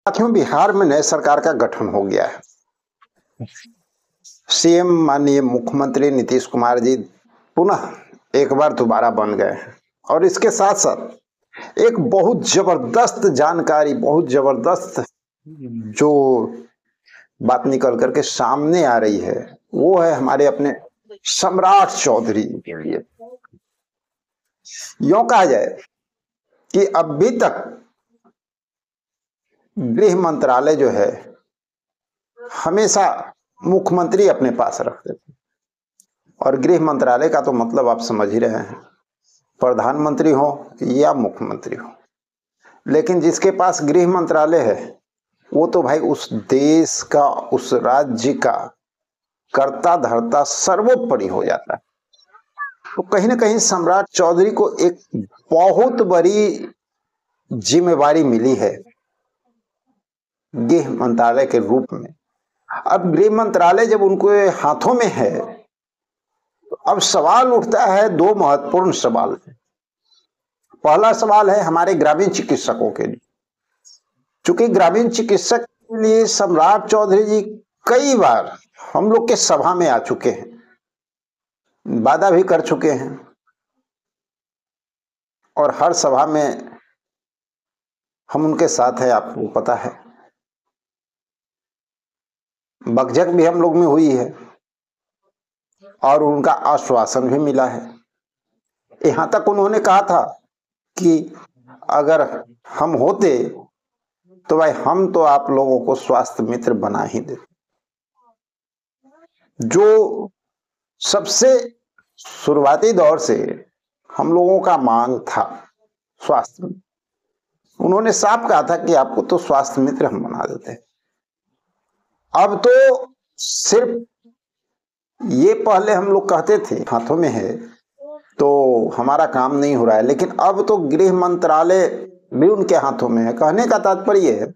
साथियों, बिहार में नए सरकार का गठन हो गया है। सीएम माननीय मुख्यमंत्री नीतीश कुमार जी पुनः एक बार दोबारा बन गए हैं और इसके साथ साथ एक बहुत जबरदस्त जानकारी, बहुत जबरदस्त जो बात निकल करके सामने आ रही है वो है हमारे अपने सम्राट चौधरी के लिए। यूं कहा जाए कि अभी तक गृह मंत्रालय जो है हमेशा मुख्यमंत्री अपने पास रखते थे और गृह मंत्रालय का तो मतलब आप समझ ही रहे हैं, प्रधानमंत्री हो या मुख्यमंत्री हो, लेकिन जिसके पास गृह मंत्रालय है वो तो भाई उस देश का, उस राज्य का कर्ता धर्ता सर्वोपरि हो जाता है। तो कहीं ना कहीं सम्राट चौधरी को एक बहुत बड़ी जिम्मेवारी मिली है गृह मंत्रालय के रूप में। अब गृह मंत्रालय जब उनके हाथों में है तो अब सवाल उठता है, दो महत्वपूर्ण सवाल है। पहला सवाल है हमारे ग्रामीण चिकित्सकों के लिए, चूंकि ग्रामीण चिकित्सक के लिए सम्राट चौधरी जी कई बार हम लोग के सभा में आ चुके हैं, वादा भी कर चुके हैं और हर सभा में हम उनके साथ हैं, आपको पता है। बकझक भी हम लोग में हुई है और उनका आश्वासन भी मिला है। यहां तक उन्होंने कहा था कि अगर हम होते तो भाई हम तो आप लोगों को स्वास्थ्य मित्र बना ही देते। जो सबसे शुरुआती दौर से हम लोगों का मांग था स्वास्थ्य में, उन्होंने साफ कहा था कि आपको तो स्वास्थ्य मित्र हम बना देते हैं। अब तो सिर्फ ये पहले हम लोग कहते थे हाथों में है तो हमारा काम नहीं हो रहा है, लेकिन अब तो गृह मंत्रालय भी उनके हाथों में है। कहने का तात्पर्य है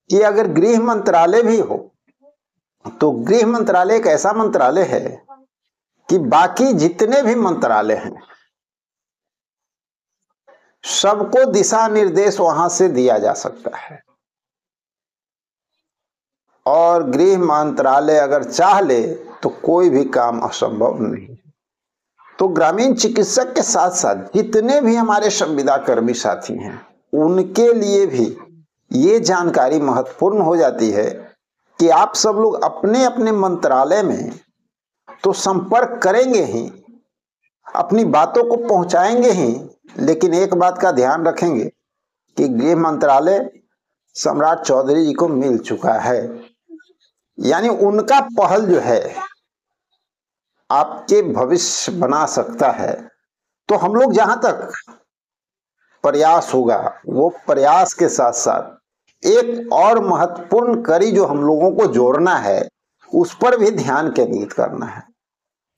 कि अगर गृह मंत्रालय भी हो तो गृह मंत्रालय एक ऐसा मंत्रालय है कि बाकी जितने भी मंत्रालय हैं सबको दिशा निर्देश वहां से दिया जा सकता है और गृह मंत्रालय अगर चाह ले तो कोई भी काम असंभव नहीं। तो ग्रामीण चिकित्सक के साथ साथ जितने भी हमारे संविदा कर्मी साथी हैं उनके लिए भी ये जानकारी महत्वपूर्ण हो जाती है कि आप सब लोग अपने अपने मंत्रालय में तो संपर्क करेंगे ही, अपनी बातों को पहुंचाएंगे ही, लेकिन एक बात का ध्यान रखेंगे कि गृह मंत्रालय सम्राट चौधरी जी को मिल चुका है, यानी उनका पहल जो है आपके भविष्य बना सकता है। तो हम लोग जहां तक प्रयास होगा वो प्रयास के साथ साथ एक और महत्वपूर्ण कड़ी जो हम लोगों को जोड़ना है उस पर भी ध्यान केंद्रित करना है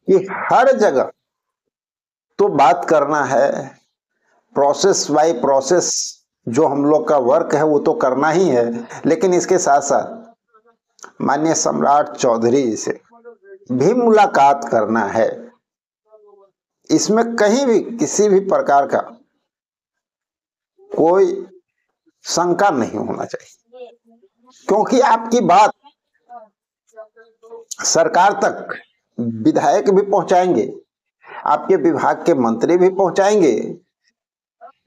कि हर जगह तो बात करना है, प्रोसेस बाय प्रोसेस जो हम लोग का वर्क है वो तो करना ही है, लेकिन इसके साथ साथ माननीय सम्राट चौधरी जी से भी मुलाकात करना है। इसमें कहीं भी किसी भी प्रकार का कोई शंका नहीं होना चाहिए, क्योंकि आपकी बात सरकार तक विधायक भी पहुंचाएंगे, आपके विभाग के मंत्री भी पहुंचाएंगे,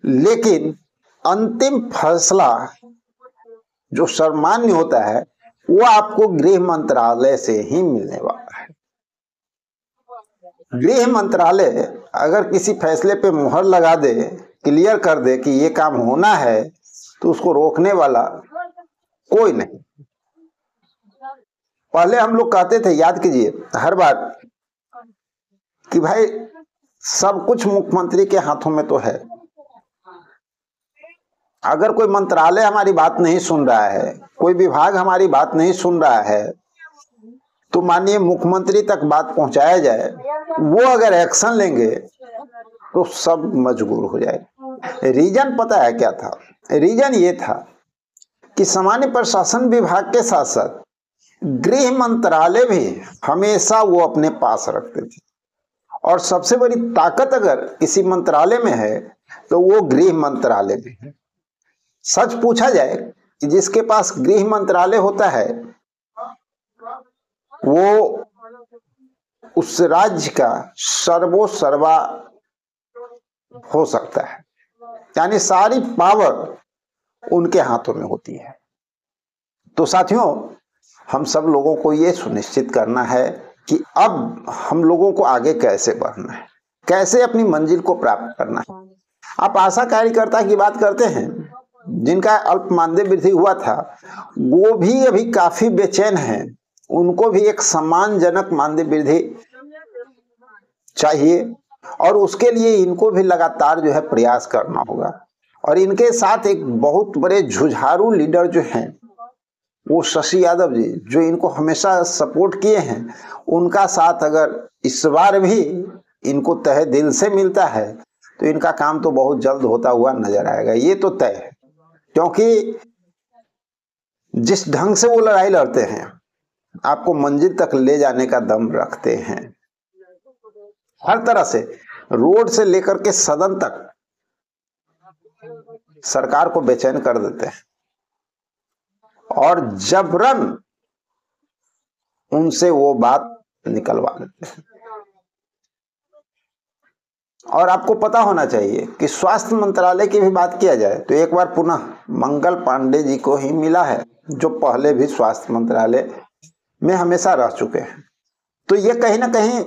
लेकिन अंतिम फैसला जो सर्वमान्य होता है वो आपको गृह मंत्रालय से ही मिलने वाला है। गृह मंत्रालय अगर किसी फैसले पे मुहर लगा दे, क्लियर कर दे कि ये काम होना है, तो उसको रोकने वाला कोई नहीं। पहले हम लोग कहते थे, याद कीजिए हर बार, कि भाई सब कुछ मुख्यमंत्री के हाथों में तो है। अगर कोई मंत्रालय हमारी बात नहीं सुन रहा है, कोई विभाग हमारी बात नहीं सुन रहा है, तो माननीय मुख्यमंत्री तक बात पहुंचाया जाए, वो अगर एक्शन लेंगे तो सब मजबूर हो जाएगा। रीजन पता है क्या था? रीजन ये था कि सामान्य प्रशासन विभाग के साथ साथ गृह मंत्रालय भी हमेशा वो अपने पास रखते थे और सबसे बड़ी ताकत अगर किसी मंत्रालय में है तो वो गृह मंत्रालय में है। सच पूछा जाए कि जिसके पास गृह मंत्रालय होता है वो उस राज्य का सर्वा हो सकता है, यानी सारी पावर उनके हाथों में होती है। तो साथियों, हम सब लोगों को ये सुनिश्चित करना है कि अब हम लोगों को आगे कैसे बढ़ना है, कैसे अपनी मंजिल को प्राप्त करना है। आप आशा कार्यकर्ता की बात करते हैं, जिनका अल्प मानदेय वृद्धि हुआ था वो भी अभी काफी बेचैन हैं, उनको भी एक सम्मानजनक मानदेय वृद्धि चाहिए और उसके लिए इनको भी लगातार जो है प्रयास करना होगा। और इनके साथ एक बहुत बड़े जुझारू लीडर जो हैं वो शशि यादव जी, जो इनको हमेशा सपोर्ट किए हैं, उनका साथ अगर इस बार भी इनको तहे दिल से मिलता है तो इनका काम तो बहुत जल्द होता हुआ नजर आएगा, ये तो तय है। क्योंकि जिस ढंग से वो लड़ाई लड़ते हैं, आपको मंजिल तक ले जाने का दम रखते हैं, हर तरह से रोड से लेकर के सदन तक सरकार को बेचैन कर देते हैं और जबरन उनसे वो बात निकलवा लेते हैं। और आपको पता होना चाहिए कि स्वास्थ्य मंत्रालय की भी बात किया जाए तो एक बार पुनः मंगल पांडे जी को ही मिला है, जो पहले भी स्वास्थ्य मंत्रालय में हमेशा रह चुके हैं। तो ये कहीं ना कहीं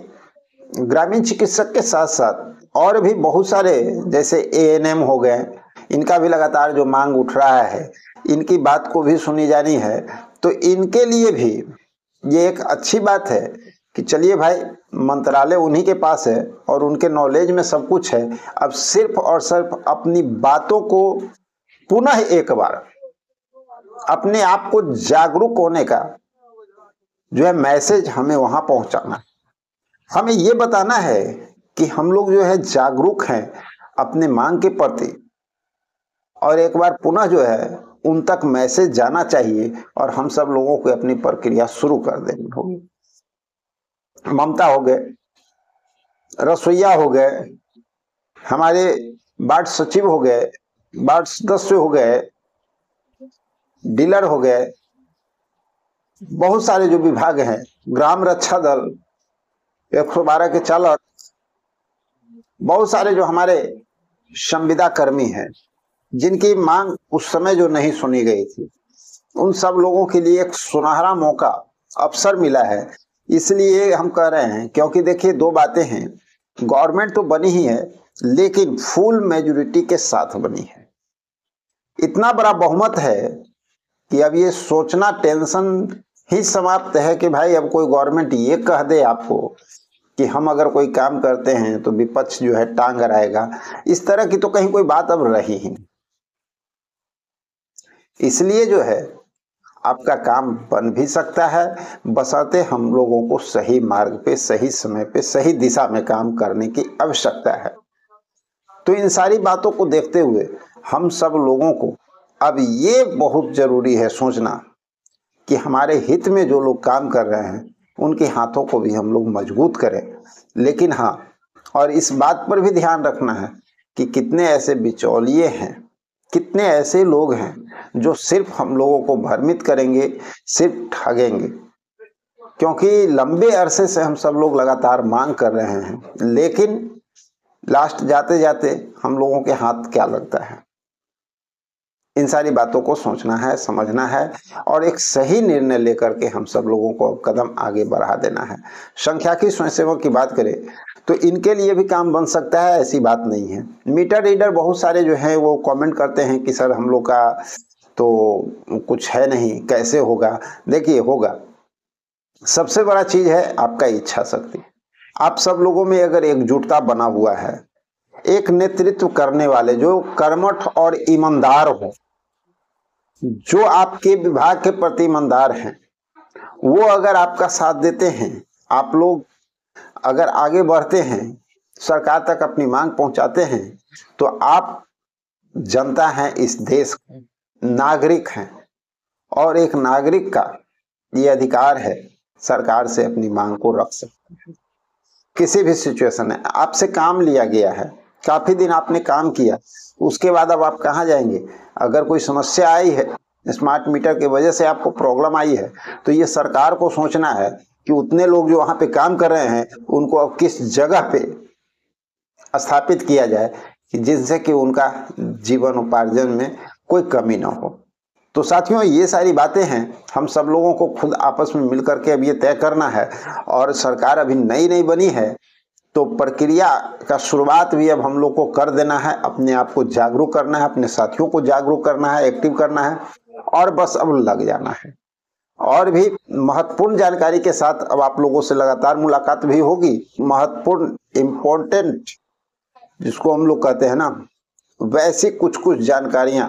ग्रामीण चिकित्सक के साथ साथ और भी बहुत सारे जैसे एएनएम हो गए, इनका भी लगातार जो मांग उठ रहा है, इनकी बात को भी सुनी जानी है। तो इनके लिए भी ये एक अच्छी बात है कि चलिए भाई, मंत्रालय उन्हीं के पास है और उनके नॉलेज में सब कुछ है। अब सिर्फ और सिर्फ अपनी बातों को पुनः एक बार अपने आप को जागरूक होने का जो है मैसेज हमें वहां पहुंचाना है। हमें ये बताना है कि हम लोग जो है जागरूक हैं अपने मांग के प्रति, और एक बार पुनः जो है उन तक मैसेज जाना चाहिए और हम सब लोगों को अपनी प्रक्रिया शुरू कर देनी होगी। ममता हो गए, रसोईया हो गए, हमारे वार्ड सचिव हो गए, वार्ड सदस्य हो गए, डीलर हो गए, बहुत सारे जो विभाग हैं, ग्राम रक्षा दल, 112 के चालक, बहुत सारे जो हमारे संविदा कर्मी हैं जिनकी मांग उस समय जो नहीं सुनी गई थी, उन सब लोगों के लिए एक सुनहरा मौका, अवसर मिला है। इसलिए हम कह रहे हैं, क्योंकि देखिए दो बातें हैं, गवर्नमेंट तो बनी ही है लेकिन फुल मेजोरिटी के साथ बनी है। इतना बड़ा बहुमत है कि अब ये सोचना टेंशन ही समाप्त है कि भाई अब कोई गवर्नमेंट ये कह दे आपको कि हम अगर कोई काम करते हैं तो विपक्ष जो है टांग अड़ाएगा, इस तरह की तो कहीं कोई बात अब रही ही नहीं। इसलिए जो है आपका काम बन भी सकता है, बशर्ते हम लोगों को सही मार्ग पे, सही समय पे, सही दिशा में काम करने की आवश्यकता है। तो इन सारी बातों को देखते हुए हम सब लोगों को अब ये बहुत जरूरी है सोचना कि हमारे हित में जो लोग काम कर रहे हैं उनके हाथों को भी हम लोग मजबूत करें। लेकिन हाँ, और इस बात पर भी ध्यान रखना है कि कितने ऐसे बिचौलिए हैं, कितने ऐसे लोग हैं जो सिर्फ हम लोगों को भ्रमित करेंगे, सिर्फ ठगेंगे। क्योंकि लंबे अरसे से हम सब लोग लगातार मांग कर रहे हैं, लेकिन लास्ट जाते जाते हम लोगों के हाथ क्या लगता है। इन सारी बातों को सोचना है, समझना है और एक सही निर्णय लेकर के हम सब लोगों को कदम आगे बढ़ा देना है। संख्याकी स्वयंसेवक की बात करें तो इनके लिए भी काम बन सकता है, ऐसी बात नहीं है। मीटर रीडर बहुत सारे जो हैं वो कमेंट करते हैं कि सर हम लोग का तो कुछ है नहीं, कैसे होगा। देखिए होगा, सबसे बड़ा चीज है आपका इच्छा शक्ति। आप सब लोगों में अगर एकजुटता बना हुआ है, एक नेतृत्व करने वाले जो कर्मठ और ईमानदार हो, जो आपके विभाग के प्रति ईमानदार हैं, वो अगर आपका साथ देते हैं, आप लोग अगर आगे बढ़ते हैं, सरकार तक अपनी मांग पहुंचाते हैं, तो आप जनता हैं, इस देश के नागरिक हैं और एक नागरिक का ये अधिकार है सरकार से अपनी मांग को रख सकते हैं। किसी भी सिचुएशन है, आपसे काम लिया गया है, काफी दिन आपने काम किया, उसके बाद अब आप कहाँ जाएंगे। अगर कोई समस्या आई है स्मार्ट मीटर की वजह से आपको प्रॉब्लम आई है, तो ये सरकार को सोचना है कि उतने लोग जो वहां पे काम कर रहे हैं उनको अब किस जगह पे स्थापित किया जाए कि जिससे कि उनका जीवन उपार्जन में कोई कमी ना हो। तो साथियों, ये सारी बातें हैं, हम सब लोगों को खुद आपस में मिलकर के अब ये तय करना है। और सरकार अभी नई नई बनी है, तो प्रक्रिया का शुरुआत भी अब हम लोग को कर देना है, अपने आप को जागरूक करना है, अपने साथियों को जागरूक करना है, एक्टिव करना है, और बस अब लग जाना है। और भी महत्वपूर्ण जानकारी के साथ अब आप लोगों से लगातार मुलाकात भी होगी। महत्वपूर्ण, इम्पोर्टेंट जिसको हम लोग कहते हैं ना, वैसी कुछ कुछ जानकारियां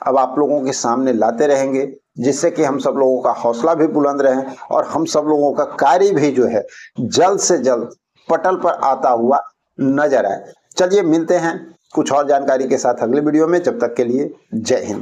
अब आप लोगों के सामने लाते रहेंगे, जिससे कि हम सब लोगों का हौसला भी बुलंद रहे और हम सब लोगों का कार्य भी जो है जल्द से जल्द पटल पर आता हुआ नजर आए। चलिए मिलते हैं कुछ और जानकारी के साथ अगले वीडियो में। जब तक के लिए जय हिंद।